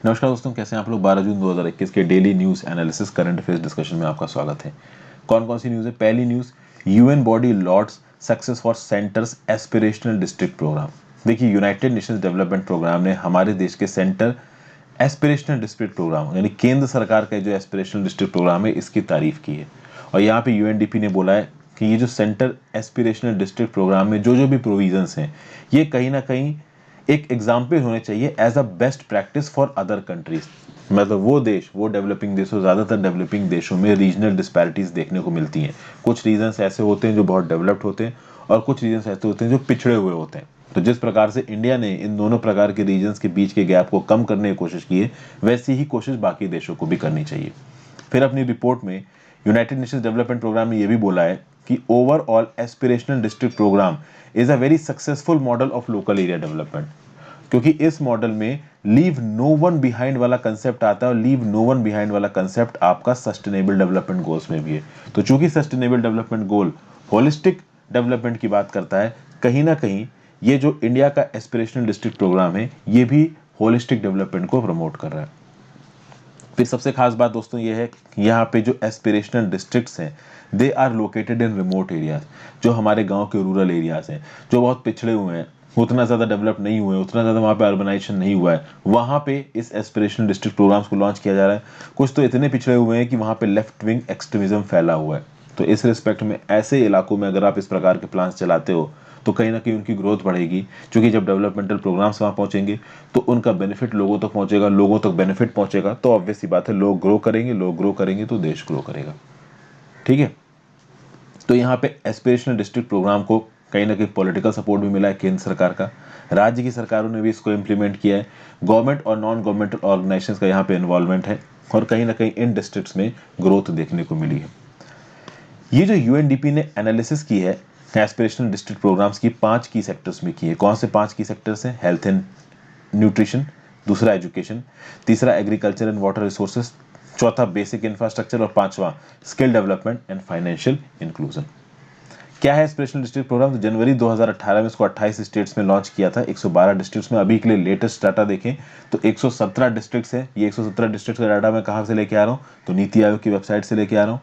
नमस्कार दोस्तों, कैसे हैं आप लोग। 12 जून 2021 के daily news analysis current affairs discussion में आपका स्वागत है। कौन कौन सी न्यूज़ है। पहली news, UN body lauds success for centres aspirational district programme. देखिए, यूनाइटेड नेशंस डेवलपमेंट प्रोग्राम ने हमारे देश के सेंटर एस्पिरेशनल डिस्ट्रिक्ट प्रोग्राम यानी केंद्र सरकार का जो एस्पिरेशनल डिस्ट्रिक्ट प्रोग्राम है इसकी तारीफ की है। और यहाँ पे यूएनडीपी ने बोला है कि ये जो सेंटर एस्पिरेशनल डिस्ट्रिक्ट प्रोग्राम में जो जो भी प्रोविजंस हैं ये कहीं ना कहीं एक एग्जाम्पल होने चाहिए as a best practice for other countries. मतलब वो देश, वो डेवलपिंग देशों, ज़्यादातर डेवलपिंग देशों में रीजनल डिस्पैरिटीज देखने को मिलती हैं। कुछ रीजन्स ऐसे होते हैं जो बहुत डेवलप्ड होते हैं और कुछ रीजन्स ऐसे होते हैं जो पिछड़े हुए होते हैं। तो जिस प्रकार से इंडिया ने इन दोनों प्रकार के रीजन्स के बीच के गैप को कम करने की कोशिश की है, वैसी ही कोशिश बाकी देशों को भी करनी चाहिए। फिर अपनी रिपोर्ट में यूनाइटेड नेशंस डेवलपमेंट प्रोग्राम ने यह भी बोला है कि overall aspirational district programme is a very successful model of local area development, क्योंकि इस मॉडल में लीव नो वन बिहाइंड वाला कंसेप्ट आता है और लीव नो वन बिहाइंड वाला कंसेप्ट आपका सस्टेनेबल डेवलपमेंट गोल्स में भी है। तो चूंकि sustainable development goal holistic development की बात करता है, कहीं ना कहीं ये जो इंडिया का एस्पिरेशनल डिस्ट्रिक्ट प्रोग्राम है ये भी होलिस्टिक डेवलपमेंट को प्रमोट कर रहा है। फिर सबसे खास बात दोस्तों ये है कि यहाँ पे जो एस्पिरेशनल डिस्ट्रिक्ट्स हैं they are located in remote areas, जो हमारे गांव के रूरल एरियाज हैं, जो बहुत पिछड़े हुए हैं, उतना ज़्यादा डेवलप नहीं हुए, उतना ज़्यादा वहाँ पे अर्बनाइजेशन नहीं हुआ है, वहाँ पे इस एस्पिरेशनल डिस्ट्रिक्ट प्रोग्राम्स को लॉन्च किया जा रहा है। कुछ तो इतने पिछड़े हुए हैं कि वहाँ पे लेफ्ट विंग एक्सट्रीमिज्म फैला हुआ है। तो इस रिस्पेक्ट में ऐसे इलाकों में अगर आप इस प्रकार के प्लान्स चलाते हो तो कहीं ना कहीं उनकी ग्रोथ बढ़ेगी, क्योंकि जब डेवलपमेंटल प्रोग्राम्स वहाँ पहुँचेंगे तो उनका बेनिफिट लोगों तक पहुँचेगा, लोगों तक बेनिफिट पहुँचेगा तो ऑब्वियस सी बात है लोग ग्रो करेंगे, लोग ग्रो करेंगे तो देश ग्रो करेगा। ठीक है। तो यहाँ पे एस्पिरेशनल डिस्ट्रिक्ट प्रोग्राम को कहीं ना कहीं पॉलिटिकल सपोर्ट भी मिला है केंद्र सरकार का, राज्य की सरकारों ने भी इसको इम्प्लीमेंट किया है, गवर्नमेंट और नॉन गवर्नमेंटल ऑर्गेनाइजेशंस का यहाँ पे इन्वॉल्वमेंट है और कहीं ना कहीं इन डिस्ट्रिक्ट्स में ग्रोथ देखने को मिली है। ये जो यूएनडीपी ने एनालिसिस की है एस्पिरेशनल डिस्ट्रिक्ट प्रोग्राम्स की, 5 की सेक्टर्स में की है। कौन से 5 की सेक्टर्स हैं? हेल्थ एंड न्यूट्रिशन, दूसरा एजुकेशन, तीसरा एग्रीकल्चर एंड वाटर रिसोर्सेज, चौथा बेसिक इंफ्रास्ट्रक्चर और पांचवा skill development and financial inclusion. क्या है एस्पिरेशनल डिस्ट्रिक्ट प्रोग्राम? तो जनवरी 2018 में इसको 28 स्टेट्स में लॉन्च किया था, 112 डिस्ट्रिक्ट्स में। अभी के लिए लेटेस्ट डाटा देखें तो 117 डिस्ट्रिक्ट्स है। ये 117 डिस्ट्रिक्ट्स का डाटा मैं कहां से लेके आ रहा हूं? तो नीति आयोग की वेबसाइट से लेके आ रहा हूं।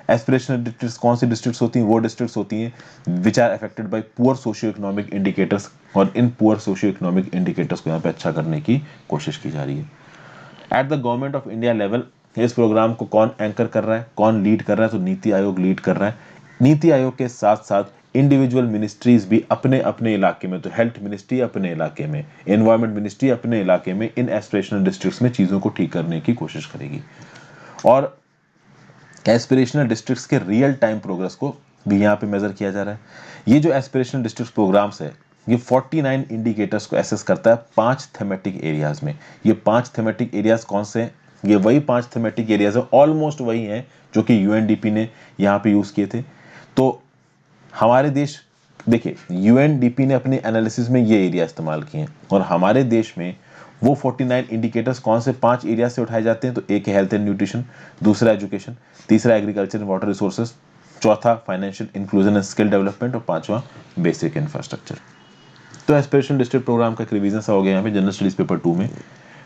एस्पिरेशनल डिस्ट्रिक्ट्स कौन सी डिस्ट्रिक्ट्स होती हैं? वो डिस्ट्रिक्ट्स होती हैं which are affected by poor socio economic indicators, और इन पुअर सोशियो इकोनॉमिक इंडिकेटर्स को यहाँ पे अच्छा करने की कोशिश की जा रही है। At the government of India level इस प्रोग्राम को कौन एंकर कर रहा है, कौन लीड कर रहा है? तो नीति आयोग लीड कर रहा है। नीति आयोग के साथ साथ इंडिविजुअल मिनिस्ट्रीज भी अपने अपने इलाके में, तो हेल्थ मिनिस्ट्री अपने इलाके में, एनवायरमेंट मिनिस्ट्री अपने इलाके में इन एस्पिरेशनल डिस्ट्रिक्ट्स में चीज़ों को ठीक करने की कोशिश करेगी। और एस्पिरेशनल डिस्ट्रिक्ट्स के रियल टाइम प्रोग्रेस को भी यहाँ पे मेजर किया जा रहा है। ये जो एस्पिरेशनल डिस्ट्रिक्ट प्रोग्राम्स है ये 49 इंडिकेटर्स को एसेस करता है 5 थेमेटिक एरियाज में। ये 5 थेमेटिक एरियाज कौन से हैं? ये वही 5 थेमेटिक एरियाज है, ऑलमोस्ट वही हैं जो कि यूएनडीपी ने यहाँ पे यूज किए थे। तो हमारे देश, देखिए यूएनडीपी ने अपने एनालिसिस में ये एरिया इस्तेमाल किए हैं और हमारे देश में वो 49 इंडिकेटर्स कौन से 5 एरिया से उठाए जाते हैं? तो एक है हेल्थ एंड न्यूट्रिशन, दूसरा एजुकेशन, तीसरा एग्रीकल्चर एंड वाटर रिसोर्सेज, चौथा financial inclusion and skill development और पांचवा बेसिक इंफ्रास्ट्रक्चर। तो एस्पिरेशनल डिस्ट्रिक्ट प्रोग्राम का एक रिवीजन सा हो गया यहाँ पे जनरल स्टडीज पेपर 2 में।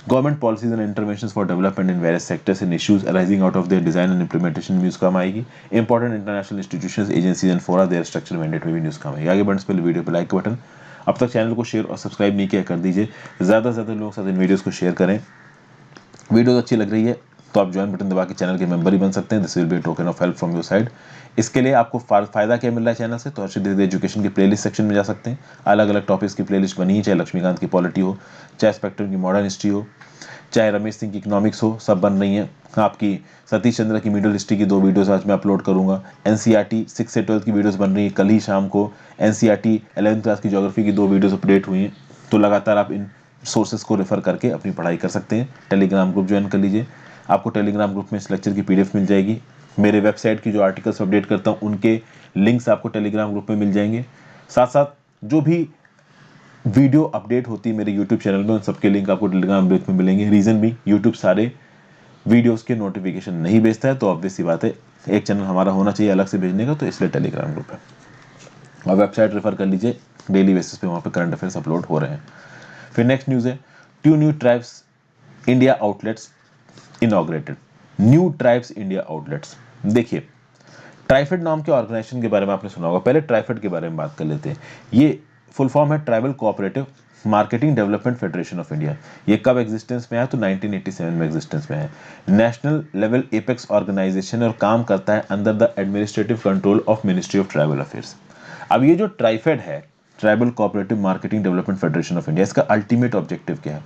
Government policies and interventions for development in various sectors and issues arising out of their design and implementation news काम आएगी। Important international institutions, agencies and फोरा देयर स्ट्रक्चर मैंडेट में भी न्यूज काम आएगी। आगे बढ़ने से पहले वीडियो पे लाइक का बटन, अब तक चैनल को शेयर और सब्सक्राइब नहीं किया कर दीजिए, ज़्यादा से ज़्यादा लोगों के साथ इन वीडियोज़ को शेयर करें। वीडियो अच्छी लग रही है तो आप ज्वाइन बटन दबा के चैनल के मेंबर ही बन सकते हैं। This will be token of help from your side. इसके लिए आपको फायदा क्या मिल रहा है चैनल से? तो हर्षित एजुकेशन की प्लेलिस्ट सेक्शन में जा सकते हैं। अलग अलग टॉपिक्स की प्लेलिस्ट बनी है, चाहे लक्ष्मीकांत की पॉलिटी हो, चाहे स्पेक्ट्रम की मॉडर्न हिस्ट्री हो, चाहे रमेश सिंह की इकोनॉमिक्स हो, सब बन रही है। आपकी सतीश चंद्र की मिडिल हिस्ट्री की 2 वीडियोस आज मैं अपलोड करूंगा। एनसीईआरटी 6 से 12 की वीडियोस बन रही है। कल ही शाम को एनसीईआरटी 11th क्लास की ज्योग्राफी की 2 वीडियोस अपडेट हुई हैं। तो लगातार आप इन सोर्सेज को रेफर करके अपनी पढ़ाई कर सकते हैं। टेलीग्राम ग्रुप ज्वाइन कर लीजिए, आपको टेलीग्राम ग्रुप में इस लेक्चर की पीडीएफ मिल जाएगी। मेरे वेबसाइट की जो आर्टिकल्स अपडेट करता हूँ उनके लिंक्स आपको टेलीग्राम ग्रुप में मिल जाएंगे। साथ साथ जो भी वीडियो अपडेट होती है मेरे यूट्यूब चैनल में उन सबके लिंक आपको टेलीग्राम ग्रुप में मिलेंगे। रीज़न भी यूट्यूब सारे वीडियोस के नोटिफिकेशन नहीं भेजता है, तो ऑब्वियस सी बात है एक चैनल हमारा होना चाहिए अलग से भेजने का, तो इसलिए टेलीग्राम ग्रुप है। और वेबसाइट रेफर कर लीजिए, डेली बेसिस पे वहाँ पे करंट अफेयर्स अपलोड हो रहे हैं। फिर नेक्स्ट न्यूज़ है, 2 new tribes India outlets inaugurated, new tribes India outlets. देखिए, ट्राइफेड नाम के ऑर्गेनाइजेशन के बारे में आपने सुना होगा। पहले ट्राइफेड के बारे में बात कर लेते हैं। ये फुल फॉर्म है tribal cooperative marketing development federation of India. ये कब एग्जिस्टेंस में आया? तो 1987 में एग्जिस्टेंस में है। नेशनल लेवल एपेक्स ऑर्गेनाइजेशन और काम करता है under the administrative control of ministry of tribal affairs. अब ये जो ट्राइफेड है, tribal cooperative marketing development federation of India, इसका अल्टीमेट ऑब्जेक्टिव क्या है?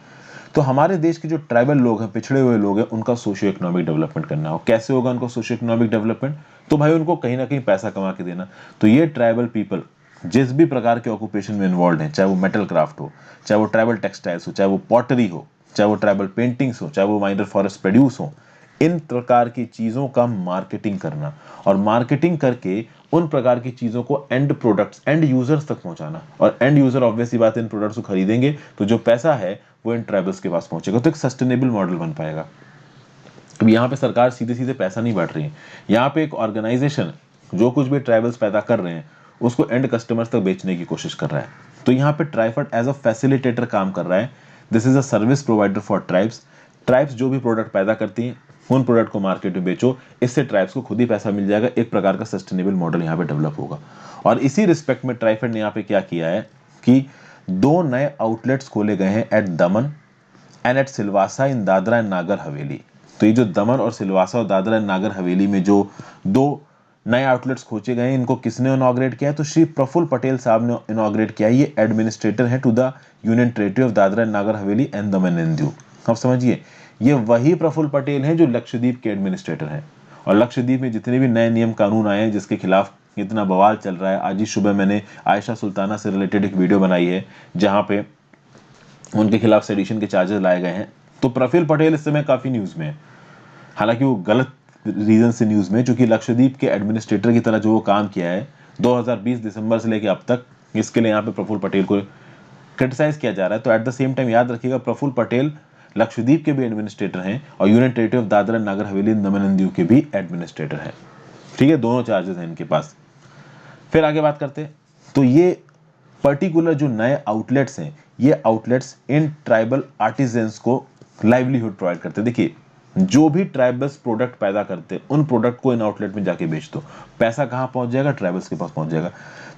तो हमारे देश के जो ट्राइबल लोग हैं, पिछड़े हुए लोग हैं, उनका सोशियो इकोनॉमिक डेवलपमेंट करना हो। कैसे होगा उनको सोशियो इकोनॉमिक डेवलपमेंट? तो भाई उनको कहीं ना कहीं पैसा कमा के देना। तो ये ट्राइबल पीपल जिस भी प्रकार के ऑक्यूपेशन में इन्वॉल्व हैं, चाहे वो मेटल क्राफ्ट हो, चाहे वो ट्राइबल टेक्सटाइल्स हो, चाहे वो पॉटरी हो, चाहे वो ट्राइबल पेंटिंग्स हो, चाहे वो माइनर फॉरेस्ट प्रोड्यूस हो, इन प्रकार की चीजों का मार्केटिंग करना और मार्केटिंग करके उन प्रकार की चीजों को एंड प्रोडक्ट्स, एंड यूजर्स तक पहुंचाना। और एंड यूजर ऑब्वियस सी बात है, इन प्रोडक्ट्स को खरीदेंगे तो जो पैसा है वो इन ट्राइबल्स के पास पहुंचेगा। तो एक सस्टेनेबल मॉडल बन पाएगा। अब यहाँ पे सरकार सीधे सीधे पैसा नहीं बांट रही है, यहाँ पे एक ऑर्गेनाइजेशन जो कुछ भी ट्राइबल्स पैदा कर रहे हैं उसको एंड कस्टमर्स तक बेचने की कोशिश कर रहा है। तो यहाँ पे ट्राइफेड एज अ फैसिलिटेटर काम कर रहा है। This is a service provider for tribes. Tribes जो भी प्रोडक्ट पैदा करती हैं उन प्रोडक्ट को मार्केट में बेचो, इससे ट्राइब्स को खुद ही पैसा मिल जाएगा। एक प्रकार का सस्टेनेबल मॉडल यहाँ पे डेवलप होगा। और इसी रिस्पेक्ट में ट्राइफेड ने यहाँ पे क्या किया है कि 2 नए आउटलेट्स खोले गए हैं at Daman and at Silvassa in Dadra and Nagar Haveli. तो ये जो दमन और सिलवासा और दादरा एंड नागर हवेली में जो 2 नए आउटलेट्स खोजे गए हैं, इनको किसने इनॉग्रेट किया है? तो श्री प्रफुल्ल पटेल साहब ने इनॉग्रेट किया है। ये एडमिनिस्ट्रेटर है to the union territory of Dadra and Nagar Haveli and Daman and Diu. अब समझिए, ये वही प्रफुल्ल पटेल हैं जो लक्षद्वीप के एडमिनिस्ट्रेटर हैं। और लक्षद्वीप में जितने भी नए नियम कानून आए हैं जिसके खिलाफ इतना बवाल चल रहा है, आज ही सुबह मैंने आयशा सुल्ताना से रिलेटेड एक वीडियो बनाई है जहां पे उनके खिलाफ सेडिशन के चार्जेस लाए गए हैं। तो प्रफुल्ल पटेल इस समय काफी न्यूज में है, हालांकि वो गलत रीजन से न्यूज में, क्योंकि लक्षद्वीप के एडमिनिस्ट्रेटर की तरह जो वो काम किया है 2020 दिसंबर से लेकर अब तक, इसके लिए यहाँ पे प्रफुल्ल पटेल को क्रिटिसाइज किया जा रहा है। तो एट द सेम टाइम याद रखिएगा, प्रफुल्ल पटेल लक्षद्वीप के भी एडमिनिस्ट्रेटर हैं और union territory of Dadra Nagar Haveli Daman and Diu के भी एडमिनिस्ट्रेटर हैं। ठीक है, दोनों चार्जेस हैं इनके पास। फिर आगे बात करते हैं। तो ये पर्टिकुलर जो नए आउटलेट्स हैं, ये आउटलेट्स इन ट्राइबल आर्टिजन्स को लाइवलीहुड प्रोवाइड करते हैं। देखिए, जो भी ट्राइबल्स प्रोडक्ट पैदा करते हैं उन प्रोडक्ट को इन आउटलेट में जाके बेच दो, पैसा कहाँ पहुंच जाएगा? ट्राइबल्स के पास पहुंच जाएगा।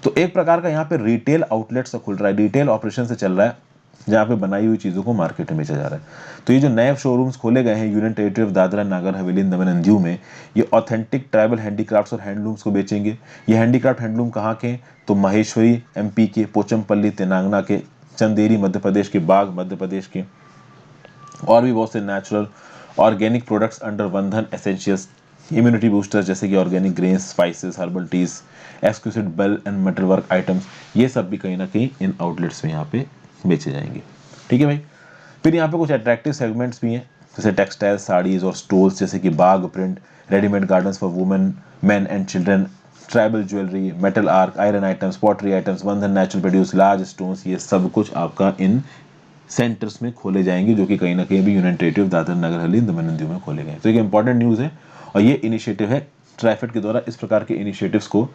तो एक प्रकार का यहाँ पे रिटेल आउटलेट से खुल रहा है, रिटेल ऑपरेशन से चल रहा है, जहाँ पे बनाई हुई चीजों को मार्केट में बेचा जा रहा है। तो ये जो नए शोरूम्स खोले गए हैं union territory of Dadra Nagar Haveli Daman and Diu में, ये ऑथेंटिक ट्राइबल हैंडीक्राफ्ट्स और हैंडलूम्स को बेचेंगे। ये हैंडीक्राफ्ट हैंडलूम कहाँ के? तो महेश्वरी एमपी के, पोचमपल्ली तेलंगाना के, चंदेरी मध्य प्रदेश के, बाग मध्य प्रदेश के, और भी बहुत से natural organic products under Vandhan essentials immunity boosters जैसे कि organic grains, spices, herbal teas, exclusive bell and metal work items, ये सब भी कहीं ना कहीं इन आउटलेट्स में यहाँ पे बेचे जाएंगे। ठीक है भाई। फिर यहाँ पे कुछ अट्रैक्टिव सेगमेंट्स भी हैं, जैसे टेक्सटाइल, साड़ीज और स्टोर्स जैसे कि Bagh print, readymade garments for women, men and children, tribal jewellery, metal art, iron items, pottery items, Vandhan natural produce, large stones, ये सब कुछ आपका इन सेंटर्स में खोले जाएंगे, जो कि कहीं ना कहीं भी union territory of Dadra Nagar Haveli Daman and Diu में खोले गए। तो एक इंपॉर्टेंट न्यूज़ है और ये इनिशिएटिव है ट्राइफेड के द्वारा। इस प्रकार के इनिशिएटिव्स को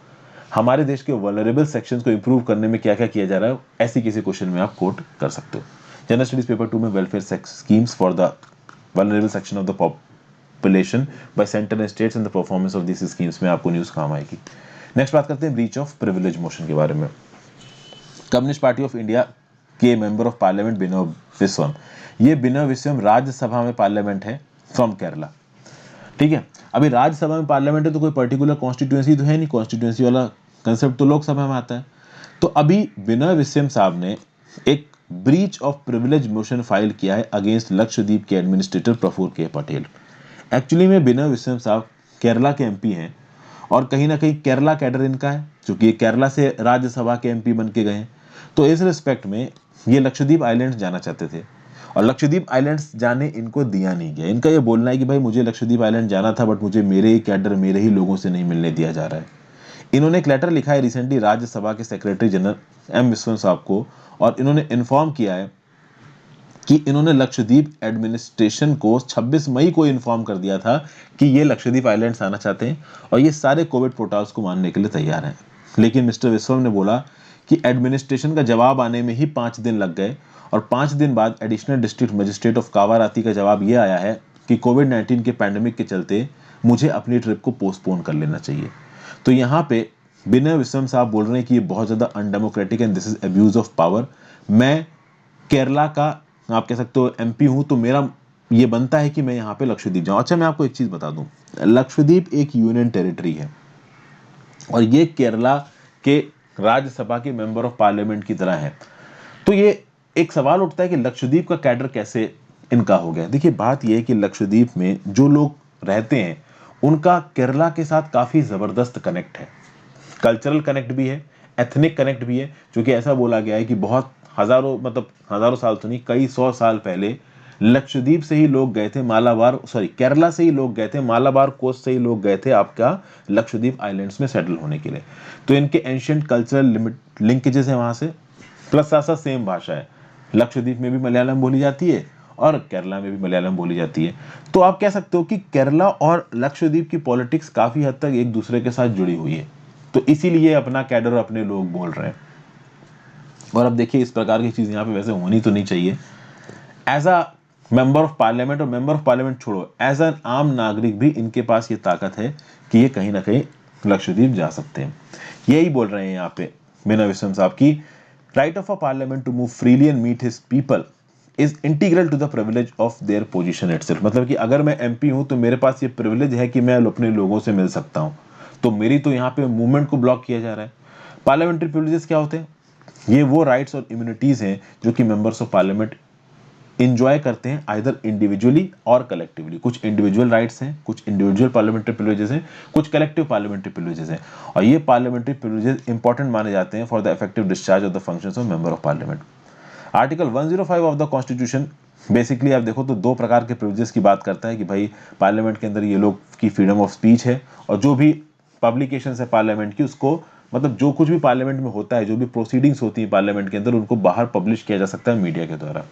हमारे देश के वल्नरेबल सेक्शंस को इंप्रूव करने में क्या क्या किया जा रहा है, ऐसी किसी क्वेश्चन में आप कोट कर सकते हो। जनरल स्टडीज पेपर 2 में welfare schemes for the vulnerable section of the population bye centre and states and the performance of this schemes में आपको न्यूज़ काम आएगी। नेक्स्ट बात करते हैं ब्रीच ऑफ प्रिविलेज मोशन के बारे में। कम्युनिस्ट पार्टी ऑफ इंडिया के मेंबर ऑफ पार्लियामेंट बिनोय विश्वम, ये बिनोय विश्वम राज्यसभा में पार्लियामेंट है फ्रॉम केरला। ठीक है, अभी राज्यसभा में पार्लियामेंट है तो कोई पर्टिकुलर कॉन्स्टिट्यूएंसी तो है नहीं, कॉन्स्टिट्यूएंसी वाला कंसेप्ट तो लोकसभा में आता है। तो अभी बिनोय विश्वम साहब ने एक breach of privilege motion file किया है अगेंस्ट लक्षद्वीप के एडमिनिस्ट्रेटर प्रफुल्ल के पटेल। एक्चुअली में बिनोय विश्वम साहब केरला के एमपी हैं और कहीं ना कहीं केरला कैडर इनका है, क्योंकि केरला से राज्यसभा के एमपी बन के गए हैं। तो इस रिस्पेक्ट में ये लक्षद्वीप आइलैंड्स जाना चाहते थे और लक्षद्वीप आइलैंड्स जाने इनको दिया नहीं गया। इनका ये बोलना है कि भाई मुझे लक्षद्वीप आइलैंड जाना था, बट मुझे मेरे ही कैडर, मेरे ही लोगों से नहीं मिलने दिया जा रहा है। इन्होंने एक लेटर लिखा है रिसेंटली राज्यसभा के सेक्रेटरी जनरल एम विश्वम साहब को, और इन्होंने इन्फॉर्म किया है कि इन्होंने लक्षद्वीप एडमिनिस्ट्रेशन को 26 मई को इन्फॉर्म कर दिया था कि ये लक्षद्वीप आइलैंड्स आना चाहते हैं और ये सारे कोविड प्रोटोकॉल्स को मानने के लिए तैयार हैं। लेकिन मिस्टर विश्वम ने बोला कि एडमिनिस्ट्रेशन का जवाब आने में ही 5 दिन लग गए और 5 दिन बाद एडिशनल डिस्ट्रिक्ट मजिस्ट्रेट ऑफ कावाराती का जवाब यह आया है कि कोविड-19 के पैंडेमिक के चलते मुझे अपनी ट्रिप को पोस्टपोन कर लेना चाहिए। तो यहाँ पे बिनय विश्वम साहब बोल रहे हैं कि ये बहुत ज़्यादा undemocratic and this is abuse of power. मैं केरला का आप कह सकते हो एमपी हूँ, तो मेरा ये बनता है कि मैं यहाँ पे लक्षद्वीप जाऊँ। अच्छा, मैं आपको एक चीज़ बता दूँ, लक्षद्वीप एक यूनियन टेरिटरी है और ये केरला के राज्यसभा के मेंबर ऑफ पार्लियामेंट की तरह है। तो ये एक सवाल उठता है कि लक्षद्वीप का कैडर कैसे इनका हो गया। देखिए, बात यह है कि लक्षद्वीप में जो लोग रहते हैं उनका केरला के साथ काफ़ी ज़बरदस्त कनेक्ट है, कल्चरल कनेक्ट भी है, एथनिक कनेक्ट भी है, क्योंकि ऐसा बोला गया है कि बहुत हजारों साल तो नहीं, कई 100 साल पहले लक्षद्वीप से ही लोग गए थे मालाबार, सॉरी केरला से ही लोग गए थे, मालाबार कोस्ट से ही लोग गए थे आपका लक्षद्वीप आइलैंड्स में सेटल होने के लिए। तो इनके एंशिएंट कल्चरल लिंकेजेस हैं वहां से, प्लस साथ साथ सेम भाषा है। लक्षद्वीप में भी मलयालम बोली जाती है और केरला में भी मलयालम बोली जाती है। तो आप कह सकते हो कि केरला और लक्षद्वीप की पॉलिटिक्स काफी हद तक एक दूसरे के साथ जुड़ी हुई है, तो इसीलिए अपना कैडर और अपने लोग बोल रहे हैं। और अब देखिए, इस प्रकार की चीज यहाँ पे वैसे होनी तो नहीं चाहिए। As a member of parliament, और मेंबर ऑफ पार्लियामेंट छोड़ो, एज एन आम नागरिक भी इनके पास ये ताकत है कि ये कहीं ना कहीं लक्षद्वीप जा सकते हैं। यही बोल रहे हैं यहाँ पे बिनय विश्वम साहब की right of a parliament to move freely and meet his people is integral to the privilege of their position itself. मतलब कि अगर मैं एमपी हूं तो मेरे पास ये प्रिविलेज है कि मैं अपने लोगों से मिल सकता हूं, तो मेरी तो यहाँ पे मूवमेंट को ब्लॉक किया जा रहा है। पार्लियामेंट्री प्रिविलेजेस क्या होते हैं? ये वो राइट्स और इम्यूनिटीज हैं जो कि मेंबर्स ऑफ पार्लियामेंट इंजॉय करते हैं, आइदर इंडिविजुअली और कलेक्टिवली। कुछ इंडिविजुअल राइट्स हैं, कुछ इंडिविजुअल पार्लियामेंट्री प्रिविलेजेस हैं, कुछ कलेक्टिव पार्लियामेंट्री प्रिविलेजेस हैं, और ये पार्लियामेंट्री प्रिविलेजेस इंपॉर्टेंट माने जाते हैं for the effective discharge of the functions of member of parliament. Article 105 of the constitution basically आप देखो तो 2 प्रकार के प्रिविलेजेस की बात करता है कि भाई पार्लियामेंट के अंदर ये लोग की फ्रीडम ऑफ स्पीच है, और जो भी पब्लिकेशन है पार्लियामेंट की, उसको मतलब जो कुछ भी पार्लियामेंट में होता है, जो भी प्रोसीडिंग्स होती है पार्लियामेंट के अंदर, उनको बाहर पब्लिश किया जा सकता है मीडिया के द्वारा।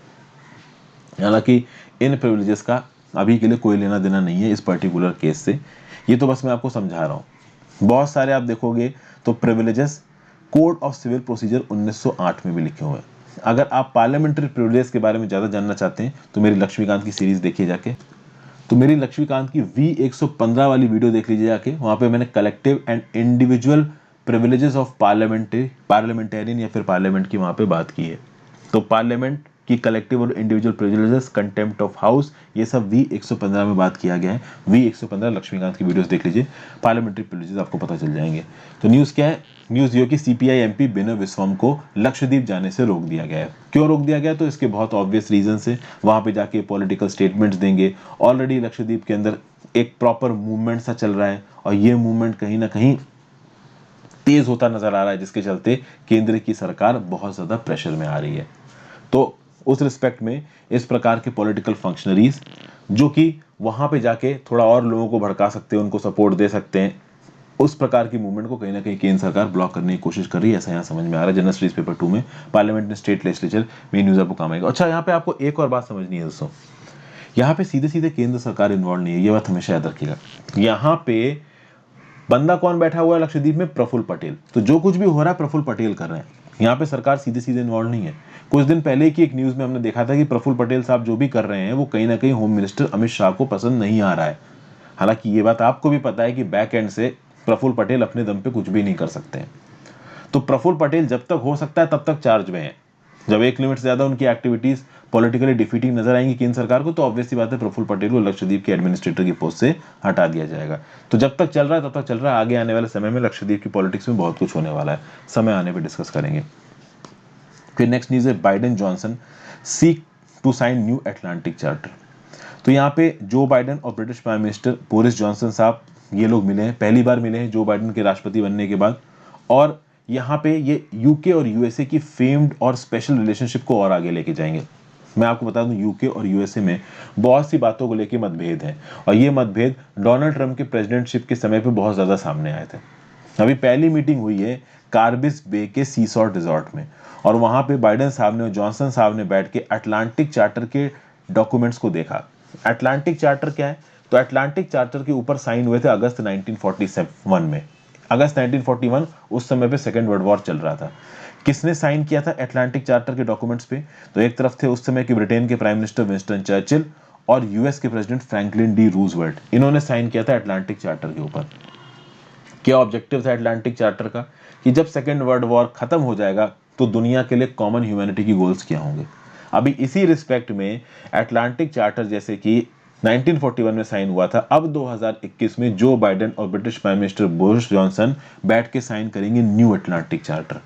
हालांकि इन प्रिविलेजेस का अभी के लिए कोई लेना देना नहीं है इस पर्टिकुलर केस से, ये तो बस मैं आपको समझा रहा हूँ। बहुत सारे आप देखोगे तो privileges code of civil procedure 1908 में भी लिखे हुए हैं। अगर आप पार्लियामेंट्री प्रिविलेज के बारे में ज़्यादा जानना चाहते हैं तो मेरी लक्ष्मीकांत की सीरीज देखिए जाके, तो मेरी लक्ष्मीकांत की V115 वाली वीडियो देख लीजिए जाके। वहाँ पे मैंने collective and individual privileges of parliamentarian या फिर पार्लियामेंट की वहाँ पे बात की है। तो पार्लियामेंट की कलेक्टिव और individual privileges, contempt of house, ये सब V115 में बात किया गया है। V115 लक्ष्मीकांत की वीडियोस देख लीजिए, पार्लियामेंट्री प्रिविलेजेस आपको पता चल जाएंगे। तो न्यूज़ क्या है? न्यूज़ ये कि सीपीआई एमपी बिनय विश्वम को लक्षद्वीप जाने से रोक दिया गया है। क्यों रोक दिया गया? तो इसके बहुत ऑब्वियस रीजन है। वहां पे जाके पॉलिटिकल स्टेटमेंट्स देंगे। ऑलरेडी लक्षद्वीप के अंदर एक प्रॉपर मूवमेंट सा चल रहा है, और ये मूवमेंट कहीं ना कहीं तेज होता नजर आ रहा है, जिसके चलते केंद्र की सरकार बहुत ज्यादा प्रेशर में आ रही है। तो उस रिस्पेक्ट में इस प्रकार के पॉलिटिकल फंक्शनरीज जो कि वहां पे जाके थोड़ा और लोगों को भड़का सकते हैं, उनको सपोर्ट दे सकते हैं, उस प्रकार की मूवमेंट को कहीं ना कहीं केंद्र सरकार ब्लॉक करने की कोशिश कर रही है, ऐसा यहाँ समझ में आ रहा है। जनरल स्टडीज पेपर 2 में पार्लियामेंट में स्टेट लेजिस्लेचर में न्यूज आपको काम आएगा। अच्छा, यहाँ पे आपको एक और बात समझनी है दोस्तों, यहाँ पे सीधे सीधे केंद्र सरकार इन्वॉल्व नहीं है, ये बात हमेशा याद रखिएगा। यहाँ पे बंदा कौन बैठा हुआ है लक्षद्वीप में? प्रफुल्ल पटेल। तो जो कुछ भी हो रहा है प्रफुल्ल पटेल कर रहे हैं, यहाँ पे सरकार सीधे सीधे इन्वॉल्व नहीं है। कुछ दिन पहले की एक न्यूज में हमने देखा था कि प्रफुल्ल पटेल साहब जो भी कर रहे हैं वो कहीं ना कहीं होम मिनिस्टर अमित शाह को पसंद नहीं आ रहा है। हालांकि ये बात आपको भी पता है कि बैक एंड से प्रफुल्ल पटेल अपने दम पे कुछ भी नहीं कर सकते हैं। तो प्रफुल्ल पटेल जब तक हो सकता है तब तक चार्ज में है। जब एक लिमिट से ज्यादा उनकी एक्टिविटीज पॉलिटिकली डिफीटिंग नजर आएंगी केंद्र सरकार को, तो ऑब्वियस सी बात है प्रफुल्ल पटेल को लक्षद्वीप के एडमिनिस्ट्रेटर की पोस्ट से हटा दिया जाएगा। तो जब तक चल रहा है तब तक चल रहा है, आगे आने वाले समय में लक्षद्वीप की पॉलिटिक्स में बहुत कुछ होने वाला है, समय आने पर डिस्कस करेंगे। फिर नेक्स्ट न्यूज है, Biden Johnson seek to sign new Atlantic charter. तो यहाँ पे जो बाइडेन और British prime minister Boris Johnson साहब ये लोग मिले हैं, पहली बार मिले हैं जो बाइडेन के राष्ट्रपति बनने के बाद, और यहाँ पे ये यूके और यूएसए की फेम्ड और स्पेशल रिलेशनशिप को और आगे लेके जाएंगे। मैं आपको बता दूं, यूके और यूएसए में बहुत सी बातों को लेके मतभेद हैं, और ये मतभेद डोनाल्ड ट्रंप के प्रेसिडेंटशिप के समय पे बहुत ज्यादा सामने आए थे। अभी पहली मीटिंग हुई है कार्बिस बे के सीसॉर्ट रिजॉर्ट में, और वहां पे बाइडेन साहब ने और जॉनसन साहब ने बैठ के अटलांटिक चार्टर के डॉक्यूमेंट्स को देखा। अटलांटिक चार्टर क्या है? तो अटलांटिक चार्टर के ऊपर साइन हुए थे अगस्त 1947 में। अगस्त 1941 उस समय पे सेकेंड वर्ल्ड वॉर चल रहा था। किसने साइन किया था अटलांटिक चार्टर के डॉक्यूमेंट्स पे? तो एक तरफ थे उस समय के ब्रिटेन के प्राइम मिनिस्टर विंस्टन चर्चिल और यूएस के प्रेसिडेंट फ्रैंकलिन डी रूजवेल्ट। इन्होंने साइन किया था अटलांटिक चार्टर के ऊपर। क्या ऑब्जेक्टिव था अटलांटिक चार्टर का? कि जब सेकेंड वर्ल्ड वॉर खत्म हो जाएगा तो दुनिया के लिए कॉमन ह्यूमैनिटी की गोल्स क्या होंगे। अभी इसी रिस्पेक्ट में अटलांटिक चार्टर जैसे कि 1941 में साइन हुआ था, अब 2021 में जो बाइडेन और British prime minister Boris Johnson बैठ के साइन करेंगे न्यू अटलांटिक चार्टर।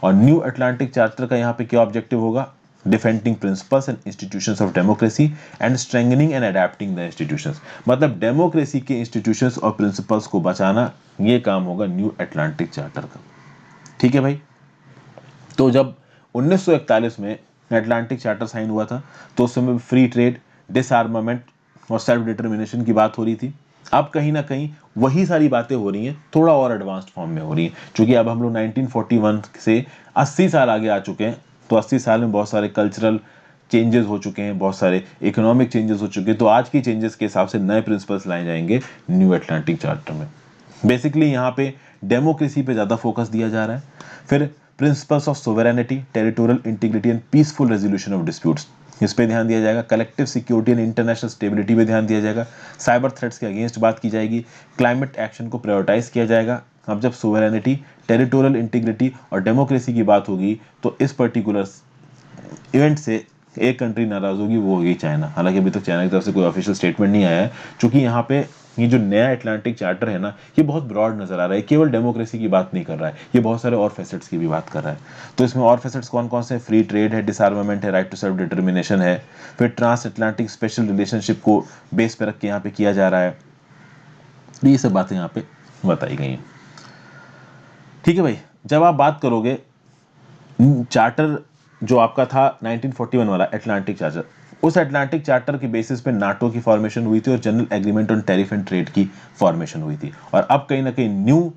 और न्यू अटलांटिक चार्टर का यहाँ पे क्या ऑब्जेक्टिव होगा? Defending principles and institutions of democracy and strengthening and adapting the institutions. मतलब डेमोक्रेसी के इंस्टीट्यूशंस और प्रिंसिपल्स को बचाना, ये काम होगा न्यू अटलांटिक चार्टर का। ठीक है भाई। तो जब 1941 में अटलांटिक चार्टर साइन हुआ था तो उस समय फ्री ट्रेड, डिसआर्मामेंट और सेल्फ डिटर्मिनेशन की बात हो रही थी। अब कहीं ना कहीं वही सारी बातें हो रही हैं, थोड़ा और एडवांस्ड फॉर्म में हो रही हैं, क्योंकि अब हम लोग 1941 से 80 साल आगे आ चुके हैं। तो 80 साल में बहुत सारे कल्चरल चेंजेस हो चुके हैं, बहुत सारे इकोनॉमिक चेंजेस हो चुके हैं। तो आज की चेंजेस के हिसाब से नए प्रिंसिपल्स लाए जाएंगे न्यू अटलांटिक चार्टर में। बेसिकली यहाँ पे डेमोक्रेसी पे ज़्यादा फोकस दिया जा रहा है। फिर principles of sovereignty, territorial integrity and peaceful resolution of disputes, इस पे ध्यान दिया जाएगा। Collective security and international stability पे ध्यान दिया जाएगा। साइबर थ्रेट्स के अगेंस्ट बात की जाएगी। क्लाइमेट एक्शन को प्रायोरिटाइज किया जाएगा। अब जब सोवेरेनिटी, टेरिटोरियल इंटीग्रिटी और डेमोक्रेसी की बात होगी तो इस पर्टिकुलर इवेंट से एक कंट्री नाराज होगी, वो होगी चाइना। हालांकि अभी तक चाइना की तरफ से कोई ऑफिशियल स्टेटमेंट नहीं आया है, क्योंकि यहाँ पे ये जो नया अटलांटिक चार्टर है ना, ये बहुत ब्रॉड नजर आ रहा है, केवल डेमोक्रेसी की बात नहीं कर रहा है, ये बहुत सारे और फैसेट्स की भी बात कर रहा है। तो इसमें और फैसेट्स कौन कौन से? फ्री ट्रेड है, डिसआर्मामेंट है, राइट टू सेल्फ डिटर्मिनेशन है, फिर ट्रांस अटलांटिक स्पेशल रिलेशनशिप को बेस पे रख के यहाँ पे किया जा रहा है। ये सब बातें यहाँ पे बताई गई हैं। ठीक है भाई। जब आप बात करोगे चार्टर जो आपका था 1941 वाला अटलांटिक चार्टर, उस अटलांटिक चार्टर के बेसिस पे नाटो की फॉर्मेशन हुई थी और general agreement on tariff and trade की फॉर्मेशन हुई थी। और अब कहीं ना कहीं न्यू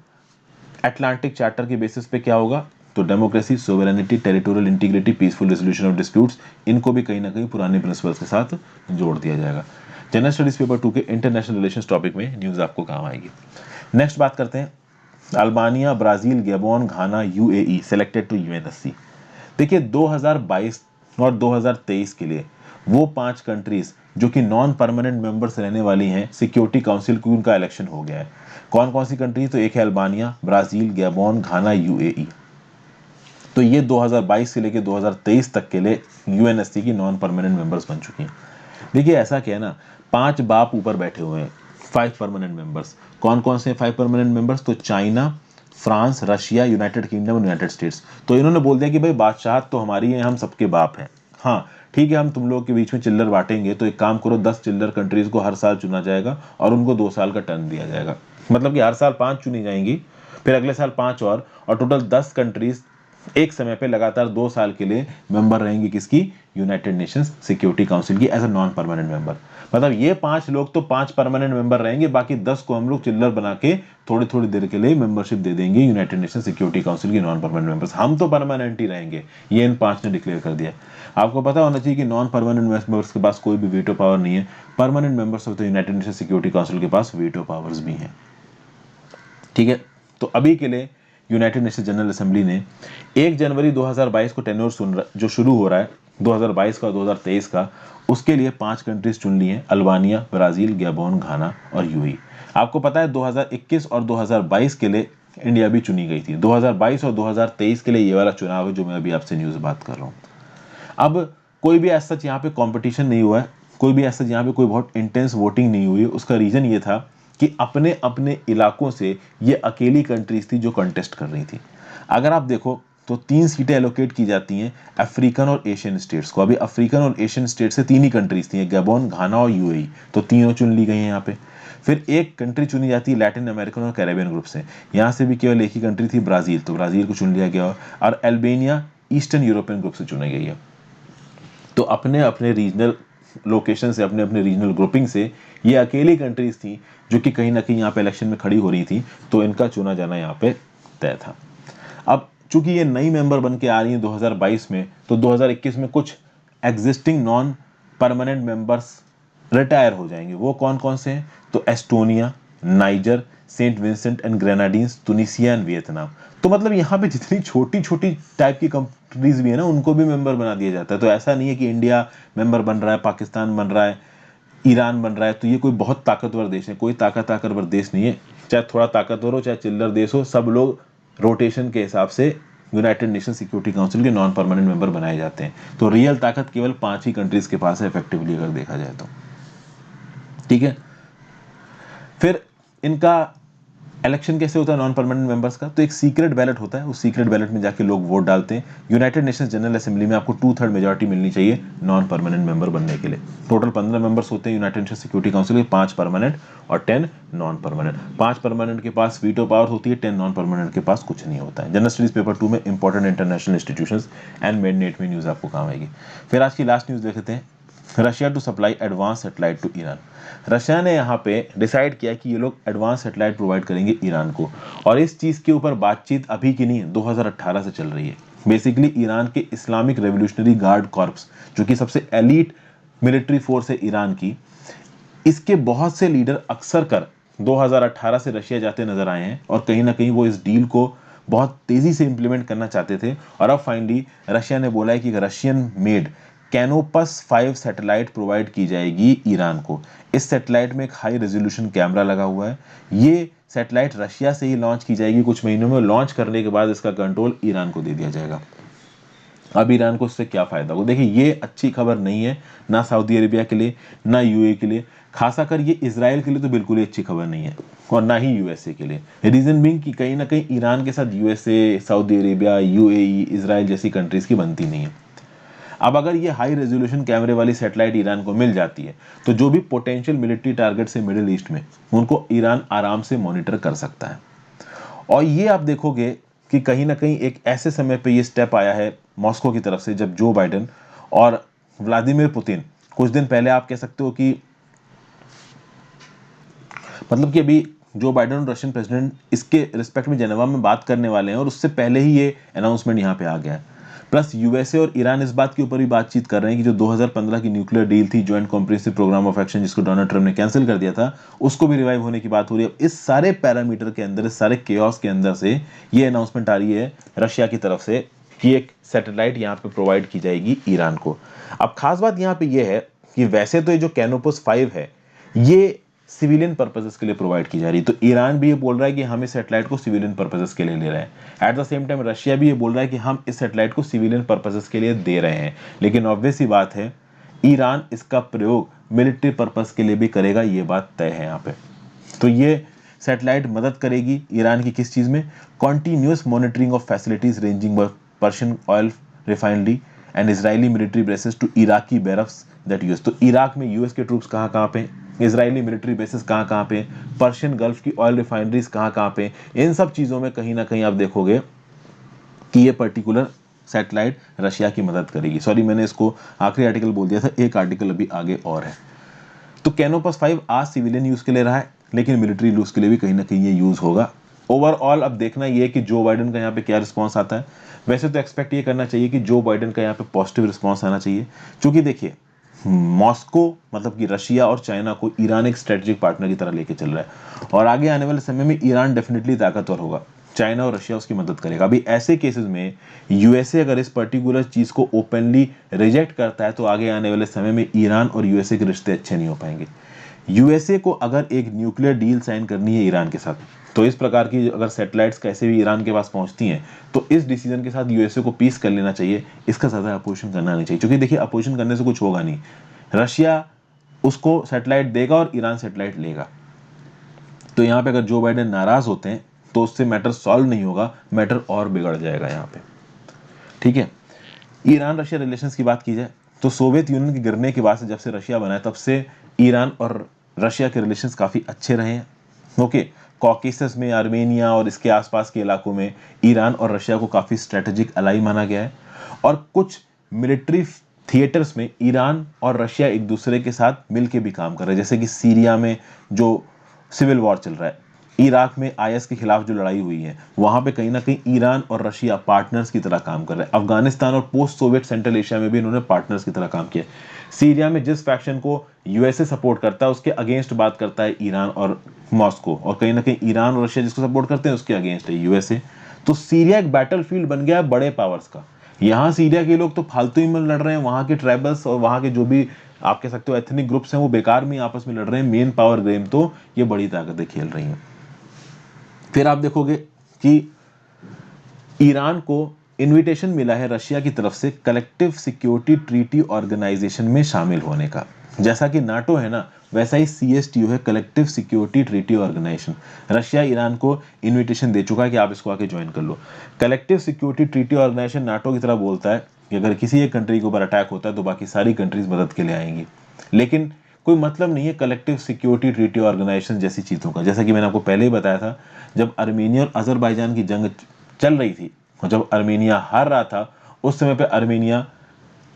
अटलांटिक चार्टर के बेसिस पे क्या होगा? तो democracy, sovereignty, territorial integrity, peaceful resolution of disputes, इनको भी कहीं ना कहीं पुराने प्रिंसिपल्स के साथ जोड़ दिया जाएगा। जनरल स्टडीज पेपर 2 के इंटरनेशनल रिलेशंस टॉपिक में न्यूज आपको काम आएगी। नेक्स्ट बात करते हैं Albania, Brazil, Gabon, Ghana, UAE selected to UNSC. देखिए 2022 और 2023 के लिए वो 5 कंट्रीज जो कि नॉन परमानेंट मेंबर्स रहने वाली हैं सिक्योरिटी काउंसिल की, उनका इलेक्शन हो गया है। कौन कौन सी कंट्री? तो एक है Albania, Brazil, Gabon, Ghana, UAE. तो ये 2022 से लेकर 2023 तक के लिए यूएनएससी की नॉन परमानेंट मेंबर्स बन चुकी हैं। देखिए ऐसा क्या है ना, 5 बाप ऊपर बैठे हुए हैं, 5 परमानेंट मेंबर्स। कौन कौन से 5 परमानेंट मेंबर्स? तो China, France, Russia, United kingdom और यूनाइटेड स्टेट्स। तो इन्होंने बोल दिया कि भाई बादशाहत तो हमारी है, हम सबके बाप हैं। हाँ ठीक है, हम तुम लोग के बीच में चिल्लर बांटेंगे, तो एक काम करो 10 चिल्लर कंट्रीज को हर साल चुना जाएगा और उनको 2 साल का टर्न दिया जाएगा। मतलब कि हर साल 5 चुनी जाएंगी, फिर अगले साल 5 और टोटल 10 कंट्रीज एक समय पे लगातार 2 साल के लिए मेंबर रहेंगी किसकी? यूनाइटेड नेशंस सिक्योरिटी काउंसिल की as a non permanent member. मतलब ये 5 लोग तो 5 परमानेंट मेंबर रहेंगे, बाकी 10 को हम लोग चिल्लर बना के थोड़ी थोड़ी देर के लिए मेंबरशिप दे देंगे यूनाइटेड नेशन सिक्योरिटी काउंसिल की नॉन परमानेंट मेंबर्स। हम तो परमानेंट ही रहेंगे, ये इन 5 ने डिक्लेयर कर दिया। आपको पता होना चाहिए कि नॉन परमानेंट मेंबर्स के पास कोई भी वीटो पावर नहीं है। Permanent members of the United nation security council के पास वीटो पावर्स भी हैं। ठीक है। तो अभी के लिए यूनाइटेड नेशन जनरल असेंबली ने 1 जनवरी 2022 को टेन्योर जो शुरू हो रहा है 2022 का 2023 का, उसके लिए 5 कंट्रीज चुन ली हैं, अल्बानिया, ब्राजील, गैबोन, घाना और यूएई। आपको पता है 2021 और 2022 के लिए इंडिया भी चुनी गई थी। 2022 और 2023 के लिए ये वाला चुनाव है जो मैं अभी आपसे न्यूज़ बात कर रहा हूँ। अब कोई भी ऐसा यहाँ पे कंपटीशन नहीं हुआ है, कोई भी ऐसा यहाँ पे कोई बहुत इंटेंस वोटिंग नहीं हुई है। उसका रीज़न ये था कि अपने अपने इलाकों से ये अकेली कंट्रीज थी जो कंटेस्ट कर रही थी। अगर आप देखो तो 3 सीटें एलोकेट की जाती हैं अफ्रीकन और एशियन स्टेट्स को। अभी अफ्रीकन और एशियन स्टेट से 3 ही कंट्रीज थी, गैबोन, घाना और यूएई, तो तीनों चुन ली गई हैं यहाँ पे। फिर एक कंट्री चुनी जाती है लैटिन अमेरिकन और कैरेबियन ग्रुप से, यहाँ से भी केवल एक ही कंट्री थी ब्राजील, तो ब्राजील को चुन लिया गया। और अल्बानिया ईस्टर्न यूरोपियन ग्रुप से चुनी गई है। तो अपने अपने रीजनल लोकेशन से, अपने अपने रीजनल ग्रुपिंग से ये अकेली कंट्रीज थी जो कि कहीं ना कहीं यहाँ पे इलेक्शन में खड़ी हो रही थी, तो इनका चुना जाना यहाँ पे तय था। अब चूंकि ये नई मेंबर बन के आ रही है 2022 में, तो 2021 में कुछ existing non permanent members retire हो जाएंगे। वो कौन कौन से हैं? तो Estonia, Niger, Saint Vincent and Grenadines, Tunisia and Vietnam. तो मतलब यहाँ पे जितनी छोटी छोटी टाइप की कंट्रीज भी है ना, उनको भी मेंबर बना दिया जाता है। तो ऐसा नहीं है कि इंडिया मेंबर बन रहा है, पाकिस्तान बन रहा है, ईरान बन रहा है, तो ये कोई बहुत ताकतवर देश है। कोई ताकतवर देश नहीं है, चाहे थोड़ा ताकतवर हो चाहे चिल्लर देश हो, सब लोग रोटेशन के हिसाब से यूनाइटेड नेशन सिक्योरिटी काउंसिल के नॉन परमानेंट मेंबर बनाए जाते हैं। तो रियल ताकत केवल 5 ही कंट्रीज के पास है इफेक्टिवली अगर देखा जाए तो। ठीक है, फिर इनका इलेक्शन कैसे होता है नॉन परमानेंट मेंबर्स का? तो एक सीक्रेट बैलेट होता है, उस सीक्रेट बैलेट में जाके लोग वोट डालते हैं। यूनाइटेड नेशंस जनरल असेंबली में आपको 2/3 मेजॉरिटी मिलनी चाहिए नॉन परमानेंट मेंबर बनने के लिए। टोटल 15 मेंबर्स होते हैं यूनाइटेड नेशन सिक्योरिटी काउंसिल के, 5 परमानेंट और 10 नॉन परमानेंट। 5 परमानेंट के पास वीटो पावर होती है, 10 नॉन परमानेंट के पास कुछ नहीं होता है। जनरल स्टडीज पेपर 2 में इंपॉर्टेंट इंटरनेशनल इंस्टीट्यूशंस एंड मेडनेट में न्यूज आपको काम आएगी। फिर आज की लास्ट न्यूज देखते हैं, Russia to supply advance satellite to Iran. Russia ने यहाँ पे डिसाइड किया कि ये लोग एडवांस सैटेलाइट प्रोवाइड करेंगे ईरान को, और इस चीज के ऊपर बातचीत अभी की नहीं है, 2018 से चल रही है। बेसिकली ईरान के इस्लामिक रेवोल्यूशनरी गार्ड कॉर्प्स, जो कि सबसे एलीट मिलिट्री फोर्स है ईरान की, इसके बहुत से लीडर अक्सर कर 2018 से रशिया जाते नजर आए हैं, और कहीं ना कहीं वो इस डील को बहुत तेजी से इंप्लीमेंट करना चाहते थे। और अब फाइनली रशिया ने बोला है कि Russian made Canopus 5 satellite provide की जाएगी ईरान को। इस सैटेलाइट में एक हाई रेजोल्यूशन कैमरा लगा हुआ है। ये सैटेलाइट रशिया से ही लॉन्च की जाएगी कुछ महीनों में, लॉन्च करने के बाद इसका कंट्रोल ईरान को दे दिया जाएगा। अब ईरान को इससे क्या फायदा होगा? देखिए, ये अच्छी खबर नहीं है, ना सऊदी अरेबिया के लिए ना यूएई के लिए, खासा कर ये इजराइल के लिए तो बिल्कुल ही अच्छी खबर नहीं है, और ना ही यूएसए के लिए। रीजन बीइंग कि कहीं ना कहीं ईरान के साथ USA, Saudi Arabia, UAE, Israel जैसी कंट्रीज की बनती नहीं है। अब अगर ये हाई रेजोल्यूशन कैमरे वाली सैटेलाइट ईरान को मिल जाती है, तो जो भी पोटेंशियल मिलिट्री टारगेट से मिडिल ईस्ट में, उनको ईरान आराम से मॉनिटर कर सकता है। और ये आप देखोगे कि कहीं ना कहीं एक ऐसे समय पे ये स्टेप आया है मॉस्को की तरफ से, जब जो बाइडेन और व्लादिमीर पुतिन कुछ दिन पहले, आप कह सकते हो कि मतलब कि अभी जो बाइडेन और रशियन प्रेसिडेंट इसके रिस्पेक्ट में जेनेवा में बात करने वाले हैं, और उससे पहले ही ये अनाउंसमेंट यहाँ पे आ गया है। प्लस यूएसए और ईरान इस बात के ऊपर भी बातचीत कर रहे हैं कि जो 2015 की न्यूक्लियर डील थी, joint comprehensive programme of action, जिसको डोनाल्ड ट्रम्प ने कैंसिल कर दिया था, उसको भी रिवाइव होने की बात हो रही है। इस सारे पैरामीटर के अंदर, इस सारे केओस के अंदर से ये अनाउंसमेंट आ रही है रशिया की तरफ से कि एक सैटेलाइट यहाँ पे प्रोवाइड की जाएगी ईरान को। अब खास बात यहाँ पे ये है कि वैसे तो ये जो कैनोपस 5 है, ये सिविलियन पर्पसेस के लिए प्रोवाइड की जा रही है। तो ईरान भी ये बोल रहा है कि हम इस सैटेलाइट को सिविलियन पर्पसेस के लिए ले रहे हैं। Eight the same time Russia भी ये बोल रहा है कि हम इस सैटेलाइट को सिविलियन पर्पसेस के लिए दे रहे हैं। लेकिन ऑब्वियस ही बात है, ईरान इसका प्रयोग मिलिट्री पर्पस के लिए भी करेगा, ये बात तय है यहाँ पे। तो ये सैटेलाइट मदद करेगी ईरान की किस चीज में? Continuous monitoring of facilities ranging Persian oil refinery and Israeli military bases to Iraqi barracks that US. तो इराक में यूएस के ट्रूप्स कहाँ कहाँ पे, इजरायली मिलिट्री बेसेस कहाँ कहाँ पे, पर्शियन गल्फ की ऑयल रिफाइनरीज कहाँ कहाँ पे, इन सब चीजों में कहीं ना कहीं आप देखोगे कि ये पर्टिकुलर सैटेलाइट रशिया की मदद करेगी। सॉरी, मैंने इसको आखिरी आर्टिकल बोल दिया था, एक आर्टिकल अभी आगे और है। तो कैनोपस 5 आज सिविलियन यूज के लिए रहा है, लेकिन मिलिट्री यूज के लिए भी कहीं ना कहीं ये यूज होगा। ओवरऑल अब देखना ये है कि जो बाइडेन का यहाँ पे क्या रिस्पॉन्स आता है। वैसे तो एक्सपेक्ट ये करना चाहिए कि जो बाइडेन का यहाँ पे पॉजिटिव रिस्पॉन्स आना चाहिए, क्योंकि देखिए मॉस्को मतलब कि रशिया और चाइना को ईरान एक स्ट्रेटेजिक पार्टनर की तरह लेके चल रहा है, और आगे आने वाले समय में ईरान डेफिनेटली ताकतवर होगा, चाइना और रशिया उसकी मदद करेगा। अभी ऐसे केसेस में यूएसए अगर इस पर्टिकुलर चीज को ओपनली रिजेक्ट करता है, तो आगे आने वाले समय में ईरान और यूएसए के रिश्ते अच्छे नहीं हो पाएंगे। यूएसए को अगर एक न्यूक्लियर डील साइन करनी है ईरान के साथ, तो इस प्रकार की अगर सैटेलाइट्स कैसे भी ईरान के पास पहुंचती हैं, तो इस डिसीजन के साथ यूएसए को पीस कर लेना चाहिए, इसका ज्यादा अपोजिशन करना नहीं चाहिए। क्योंकि देखिए, अपोजिशन करने से कुछ होगा नहीं, रशिया उसको सैटेलाइट देगा और ईरान सैटेलाइट लेगा। तो यहाँ पे अगर जो बाइडेन नाराज होते हैं, तो उससे मैटर सॉल्व नहीं होगा, मैटर और बिगड़ जाएगा यहाँ पे। ठीक है, ईरान रशिया रिलेशंस की बात की जाए, तो सोवियत यूनियन के गिरने के बाद से, जब से रशिया बना है, तब से ईरान और रशिया के रिलेशंस काफी अच्छे रहे हैं। ओके, कॉकेसस में, आर्मेनिया और इसके आसपास के इलाकों में ईरान और रशिया को काफी स्ट्रेटेजिक अलाई माना गया है, और कुछ मिलिट्री थिएटर्स में ईरान और रशिया एक दूसरे के साथ मिलकर भी काम कर रहे हैं। जैसे कि सीरिया में जो सिविल वॉर चल रहा है, इराक में आईएस के खिलाफ जो लड़ाई हुई है, वहां पे कहीं ना कहीं ईरान और रशिया पार्टनर्स की तरह काम कर रहे हैं। अफगानिस्तान और पोस्ट सोवियत सेंट्रल एशिया में भी इन्होंने पार्टनर्स की तरह काम किया। सीरिया में जिस फैक्शन को यूएसए सपोर्ट करता है, उसके अगेंस्ट बात करता है ईरान और मॉस्को, और कहीं ना कहीं ईरान और रशिया जिसको सपोर्ट करते हैं उसके अगेंस्ट है यूएसए। तो सीरिया एक बैटलफील्ड बन गया बड़े पावर्स का। यहाँ सीरिया के लोग तो फालतू ही में लड़ रहे हैं, वहां के ट्राइबल्स और वहां के जो भी आप कह सकते हो एथनिक ग्रुप्स हैं वो बेकार में आपस में लड़ रहे हैं। मेन पावर गेम तो ये बड़ी ताकतें खेल रही हैं। फिर आप देखोगे कि ईरान को इनविटेशन मिला है रशिया की तरफ से कलेक्टिव सिक्योरिटी ट्रीटी ऑर्गेनाइजेशन में शामिल होने का। जैसा कि नाटो है ना, वैसा ही सीएसटीओ है, collective security treaty organization. Russia Iran को इनविटेशन दे चुका है कि आप इसको आके ज्वाइन कर लो। Collective security treaty organization NATO की तरह बोलता है कि अगर किसी एक कंट्री के ऊपर अटैक होता है तो बाकी सारी कंट्रीज मदद के लिए आएंगी, लेकिन कोई मतलब नहीं है कलेक्टिव सिक्योरिटी ट्रीटी ऑर्गेनाइजेशन जैसी चीजों का। जैसा कि मैंने आपको पहले ही बताया था, जब आर्मेनिया और अजरबैजान की जंग चल रही थी और जब आर्मेनिया हार रहा था, उस समय पे आर्मेनिया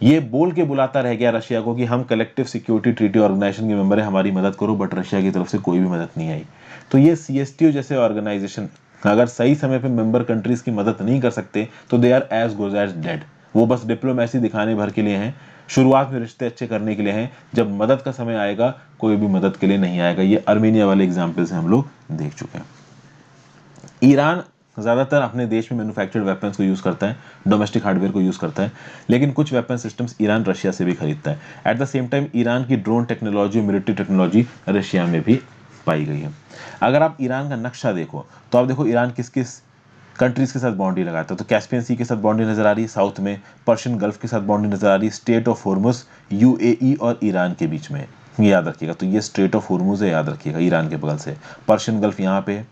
ये बोल के बुलाता रह गया रशिया को कि हम कलेक्टिव सिक्योरिटी ट्रीटी ऑर्गेनाइजेशन के मेंबर है, हमारी मदद करो, बट रशिया की तरफ से कोई भी मदद नहीं आई। तो ये सीएसटीओ जैसे ऑर्गेनाइजेशन अगर सही समय पे मेंबर कंट्रीज की मदद नहीं कर सकते तो they are as good as dead. वो बस डिप्लोमेसी दिखाने भर के लिए हैं, शुरुआत में रिश्ते अच्छे करने के लिए हैं, जब मदद का समय आएगा कोई भी मदद के लिए नहीं आएगा। ये आर्मेनिया वाले एग्जाम्पल से हम लोग देख चुके हैं। ईरान ज्यादातर अपने देश में मैन्युफैक्चर्ड वेपन्स को यूज करता है, डोमेस्टिक हार्डवेयर को यूज करता है, लेकिन कुछ वेपन सिस्टम्स ईरान रशिया से भी खरीदता है। At the same time Iran की drone technology, military technology Russia में भी पाई गई है। अगर आप ईरान का नक्शा देखो तो आप देखो ईरान किस किस कंट्रीज के साथ बाउंड्री लगाता है। तो कैस्पियन सी के साथ बाउंड्री नजर आ रही है साउथ में, पर्शियन गल्फ के साथ बाउंड्री नजर आ रही है, स्टेट ऑफ होर्मुज यूएई और ईरान के बीच में, ये याद रखिएगा। तो ये स्टेट ऑफ होर्मुज है, याद रखिएगा, ईरान के बगल से। पर्शियन गल्फ यहाँ पे है।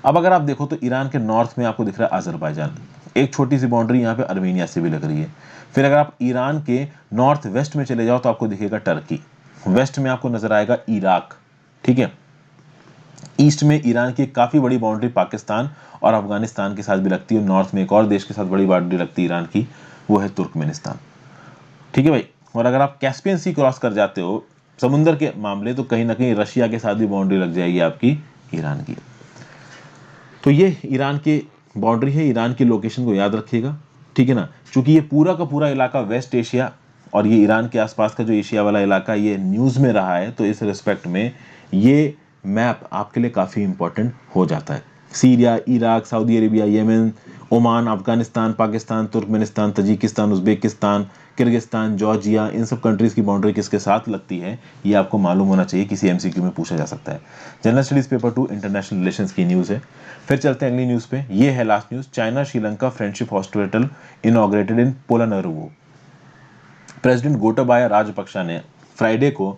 अब अगर आप देखो तो ईरान के नॉर्थ में आपको दिख रहा है अजरबैजान, एक छोटी सी बाउंड्री यहाँ पे आर्मेनिया से भी लग रही है। फिर अगर आप ईरान के नॉर्थ वेस्ट में चले जाओ तो आपको दिखेगा टर्की, वेस्ट में आपको नजर आएगा इराक, ठीक है। ईस्ट में ईरान की काफी बड़ी बाउंड्री पाकिस्तान और अफगानिस्तान के साथ भी लगती है। नॉर्थ में एक और देश के साथ बड़ी बाउंड्री लगती है ईरान की, वो है तुर्कमेनिस्तान, ठीक है भाई। और अगर आप कैस्पियन सी क्रॉस कर जाते हो समुद्र के मामले, तो कहीं ना कहीं रशिया के साथ भी बाउंड्री लग जाएगी आपकी ईरान की। तो ये ईरान की बाउंड्री है, ईरान की लोकेशन को याद रखिएगा, ठीक है ना। क्योंकि ये पूरा का पूरा इलाका वेस्ट एशिया और ये ईरान के आसपास का जो एशिया वाला इलाका ये न्यूज़ में रहा है, तो इस रिस्पेक्ट में ये मैप आपके लिए काफ़ी इंपॉर्टेंट हो जाता है। Syria, Iraq, Saudi Arabia, Yemen, Oman, Afghanistan, Pakistan, Turkmenistan, Tajikistan, Uzbekistan, Kyrgyzstan, Georgia, इन सब कंट्रीज की बाउंड्री किसके साथ लगती है ये आपको मालूम होना चाहिए, किसी एमसीक्यू में पूछा जा सकता है। General studies paper 2 international relations की न्यूज़ है। फिर चलते हैं अगली न्यूज़ पे। ये है last news, China Sri Lanka friendship hospital inaugurated in Polonnaruwa. President Gotabaya Rajapaksa ने फ्राइडे को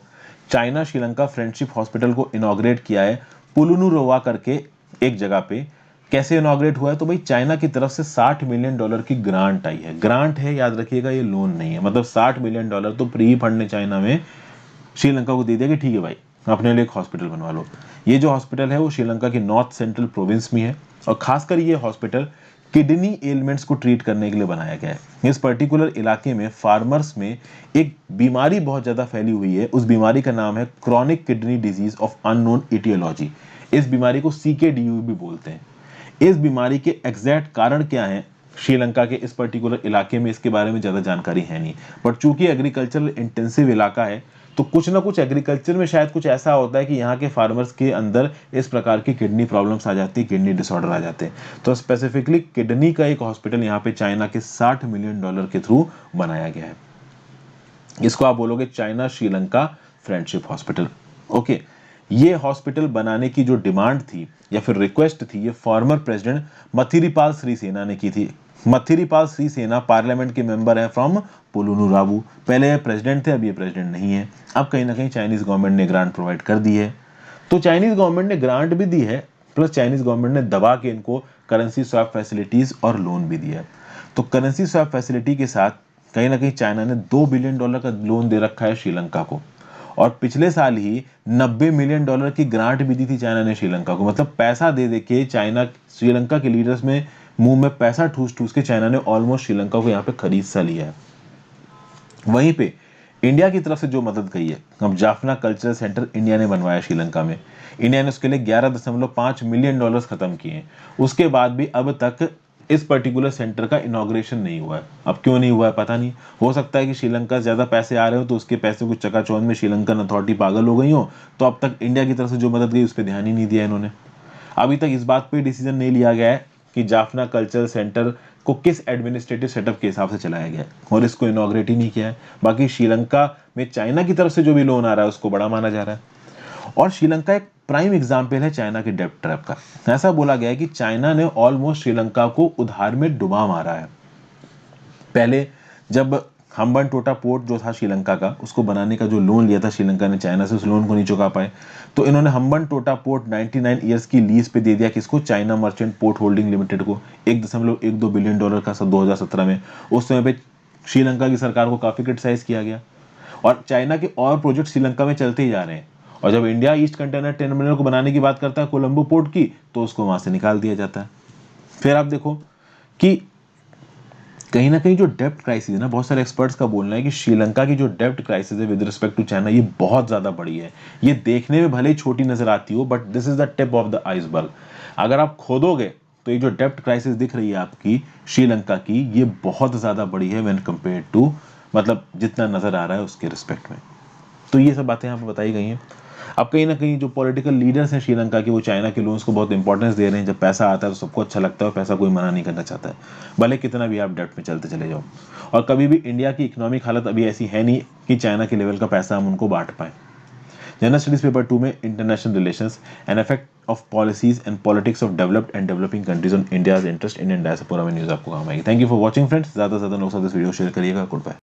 चाइना श्रीलंका फ्रेंडशिप हॉस्पिटल को इनॉग्रेट किया है पुलुनुरोवा करके एक जगह पे। कैसे इनॉग्रेट हुआ है? तो भाई चाइना की तरफ से $60 मिलियन की ग्रांट आई है। ग्रांट है, याद रखिएगा, ये लोन नहीं है। मतलब $60 मिलियन तो प्री फंड ने चाइना में श्रीलंका को दे दिया कि ठीक है भाई अपने लिए एक हॉस्पिटल बनवा लो। ये जो हॉस्पिटल है वो श्रीलंका की नॉर्थ सेंट्रल प्रोविंस में है और खासकर ये हॉस्पिटल किडनी एलिमेंट्स को ट्रीट करने के लिए बनाया गया है। इस पर्टिकुलर इलाके में फार्मर्स में एक बीमारी बहुत ज्यादा फैली हुई है। उस बीमारी का नाम है chronic kidney disease of unknown aetiology. इस बीमारी को CKDU भी बोलते हैं। इस बीमारी के एग्जैक्ट कारण क्या है श्रीलंका के इस पर्टिकुलर इलाके में, इसके बारे में ज्यादा जानकारी है नहीं, बट चूंकि एग्रीकल्चरल इंटेंसिव इलाका है तो कुछ ना कुछ एग्रीकल्चर में शायद कुछ ऐसा होता है कि यहाँ के फार्मर्स के अंदर इस प्रकार की किडनी प्रॉब्लम्स आ जाती है, किडनी डिसऑर्डर आ जाते हैं। तो स्पेसिफिकली किडनी का एक हॉस्पिटल यहाँ पे चाइना के $60 मिलियन के थ्रू बनाया गया है। इसको आप बोलोगे China Sri Lanka friendship hospital. Okay, ये हॉस्पिटल बनाने की जो डिमांड थी या फिर रिक्वेस्ट थी, ये फॉर्मर प्रेसिडेंट मथिरीपाल सिरिसेना ने की थी। मथिरीपाल सिरिसेना पार्लियामेंट के मेंबर है फ्रॉम पुलुनुरावू। पहले ये प्रेसिडेंट थे, अब ये प्रेसिडेंट नहीं है। अब कहीं ना कहीं चाइनीज गवर्नमेंट ने ग्रांट प्रोवाइड कर दी है। तो चाइनीज गवर्नमेंट ने ग्रांट भी दी है, प्लस चाइनीज गवर्नमेंट ने दबा के इनको करेंसी स्वैप फैसिलिटीज और लोन भी दिया है। तो करेंसी स्वैप फैसिलिटी के साथ कहीं ना कहीं चाइना ने $2 बिलियन का लोन दे रखा है श्रीलंका को, और पिछले साल ही $90 मिलियन की ग्रांट भी दी थी चाइना ने श्रीलंका को। मतलब पैसा दे दे के चाइना, श्रीलंका के लीडर्स में मुंह में पैसा ठूस ठूस के चाइना ने ऑलमोस्ट श्रीलंका को यहाँ पे खरीद सा लिया है। वहीं पे इंडिया की तरफ से जो मदद गई है, अब जाफना कल्चरल सेंटर इंडिया ने बनवाया श्रीलंका में। इंडिया ने उसके लिए $11.5 मिलियन खत्म किए हैं। उसके बाद भी अब तक इस पर्टिकुलर सेंटर का इनॉग्रेशन नहीं हुआ है। अब क्यों नहीं हुआ है पता नहीं, हो सकता है कि श्रीलंका से ज़्यादा पैसे आ रहे हो तो उसके पैसे को चकाचौंध में श्रीलंकन अथॉरिटी पागल हो गई हो, तो अब तक इंडिया की तरफ से जो मदद गई उस पर ध्यान ही नहीं दिया इन्होंने। अभी तक इस बात पे डिसीजन नहीं लिया गया है कि जाफना कल्चरल सेंटर को किस एडमिनिस्ट्रेटिव सेटअप के हिसाब से चलाया गया है, और इसको इनॉग्रेट ही नहीं किया है। बाकी श्रीलंका में चाइना की तरफ से जो भी लोन आ रहा है उसको बड़ा माना जा रहा है, और श्रीलंका एक प्राइम एग्जाम्पल है चाइना के डेब्ट ट्रैप का। ऐसा बोला गया है कि चाइना ने ऑलमोस्ट श्रीलंका को उधार में डुबा मारा है। पहले जब हम्बन टोटा पोर्ट जो था श्रीलंका का, उसको बनाने का जो लोन लिया था श्रीलंका ने चाइना से, उस लोन को नहीं चुका पाए, तो इन्होंने हम्बन टोटा पोर्ट 99 ईयर्स की लीज पे दे दिया किसको, China merchant port holding limited को, $1.12 बिलियन का 2017 में। उस समय पे श्रीलंका की सरकार को काफी क्रिटिसाइज किया गया, और चाइना के और प्रोजेक्ट श्रीलंका में चलते ही जा रहे हैं। और जब इंडिया ईस्ट कंटेनर टर्मिनल को बनाने की बात करता है कोलंबो पोर्ट की, तो उसको वहां से निकाल दिया जाता है। फिर आप देखो कि कहीं ना कहीं जो डेब्ट क्राइसिस है ना, बहुत सारे एक्सपर्ट्स का बोलना है कि श्रीलंका की जो डेब्ट क्राइसिस है विद रिस्पेक्ट टू चाइना, ये बहुत ज्यादा बड़ी है। ये देखने में भले ही छोटी नजर आती हो, but this is the tip of the iceberg. अगर आप खोदोगे तो ये जो डेब्ट क्राइसिस दिख रही है आपकी श्रीलंका की, ये बहुत ज्यादा बड़ी है व्हेन कंपेयर टू, मतलब जितना नजर आ रहा है उसके रिस्पेक्ट में। तो ये सब बातें यहाँ पे बताई गई हैं। अब कहीं ना कहीं जो पॉलिटिकल लीडर्स हैं श्रीलंका के, वो चाइना के लोन्स को बहुत इंपॉर्टेंस दे रहे हैं। जब पैसा आता है तो सबको अच्छा लगता है, और पैसा कोई मना नहीं करना चाहता है, भले कितना भी आप डेब्ट में चलते चले जाओ। और कभी भी इंडिया की इकोनॉमिक हालत अभी ऐसी है नहीं कि चाइना के लेवल का पैसा हम उनको बांट पाए। जनरल स्टडीज पेपर 2 में international relations and effect of policies and politics of developed and developing countries on India's interest in India से पूरा में न्यूज आपको काम आएगी। Thank you for watching friends. ज्यादा से ज्यादा लोग साथ इस वीडियो शेयर करिएगा। Good bye.